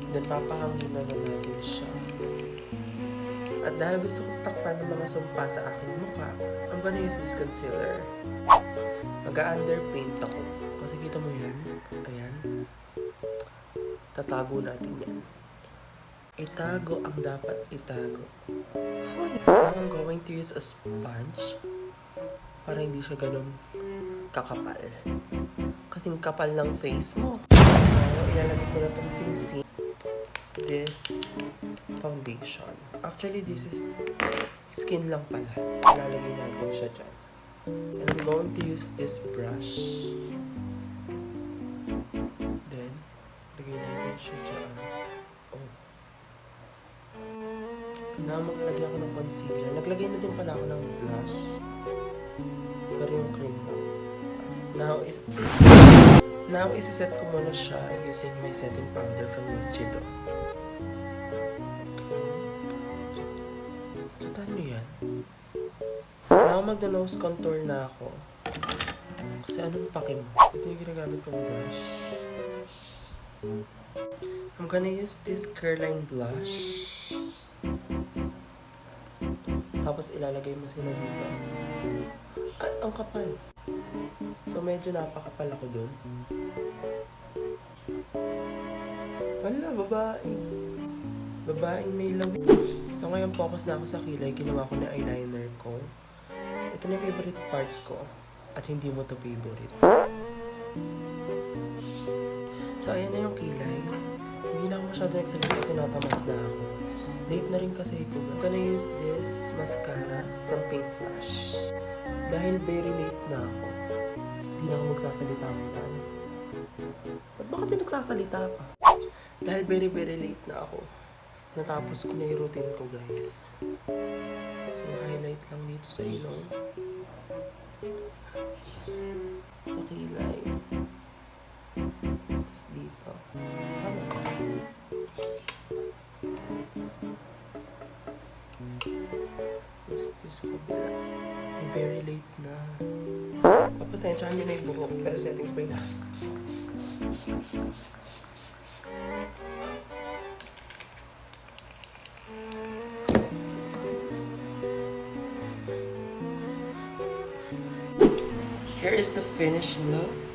Then, papahanginan na natin siya. At dahil gusto kong takpan ng mga sumpa sa aking mukha, I'm gonna use this concealer. Mag-underpaint ako. Kasi kita mo yan. Ayan. Tatago natin yan. Itago ang dapat itago. Now I'm going to use a sponge para hindi siya ganun kakapal. Kasing kapal ng face mo. Now, ilalagay ko na itong singsing. This foundation. Actually, this is skin lang pala. Ilalagay natin siya dyan. And I'm going to use this brush. Then, lagay natin siya dyan. Oh. Now, maglagay ako ng concealer. Naglagay na din pala ako ng blush. Pero yung cream lang. Now, isi-set ko muna siya using my setting powder from Nichido. Yan. Now, magna-nose contour na ako. Kasi anong pake mo? Ito yung ginagamit kong brush. I'm gonna use this Curline blush. Tapos ilalagay mo sila dito. Ay, ang kapal. So, medyo napakapal ako dun. Wala, babae. Babaeng may lawit. So, ngayon focus na ako sa kilay. Ginawa ko na eyeliner ko. Ito na yung favorite part ko. At hindi mo to favorite. So, ayan na yung kilay. Hindi na ako masyado nagsalita. Tinatamad na ako. Late na rin kasi ko. I'm gonna use this mascara from Pink Flash. Dahil very late na ako. Hindi na ako magsasalita muna. Ba't ba kasi nagsasalita ka? Dahil very late na ako. Natapos ko na yung routine ko, guys. So, highlight lang dito sa ilong. Sa kilay. Tapos dito. Tama. Tapos sa kabila. Very late na. Papasensyahan nyo na yung buhok, pero settings pa yun na. Here is the finished look.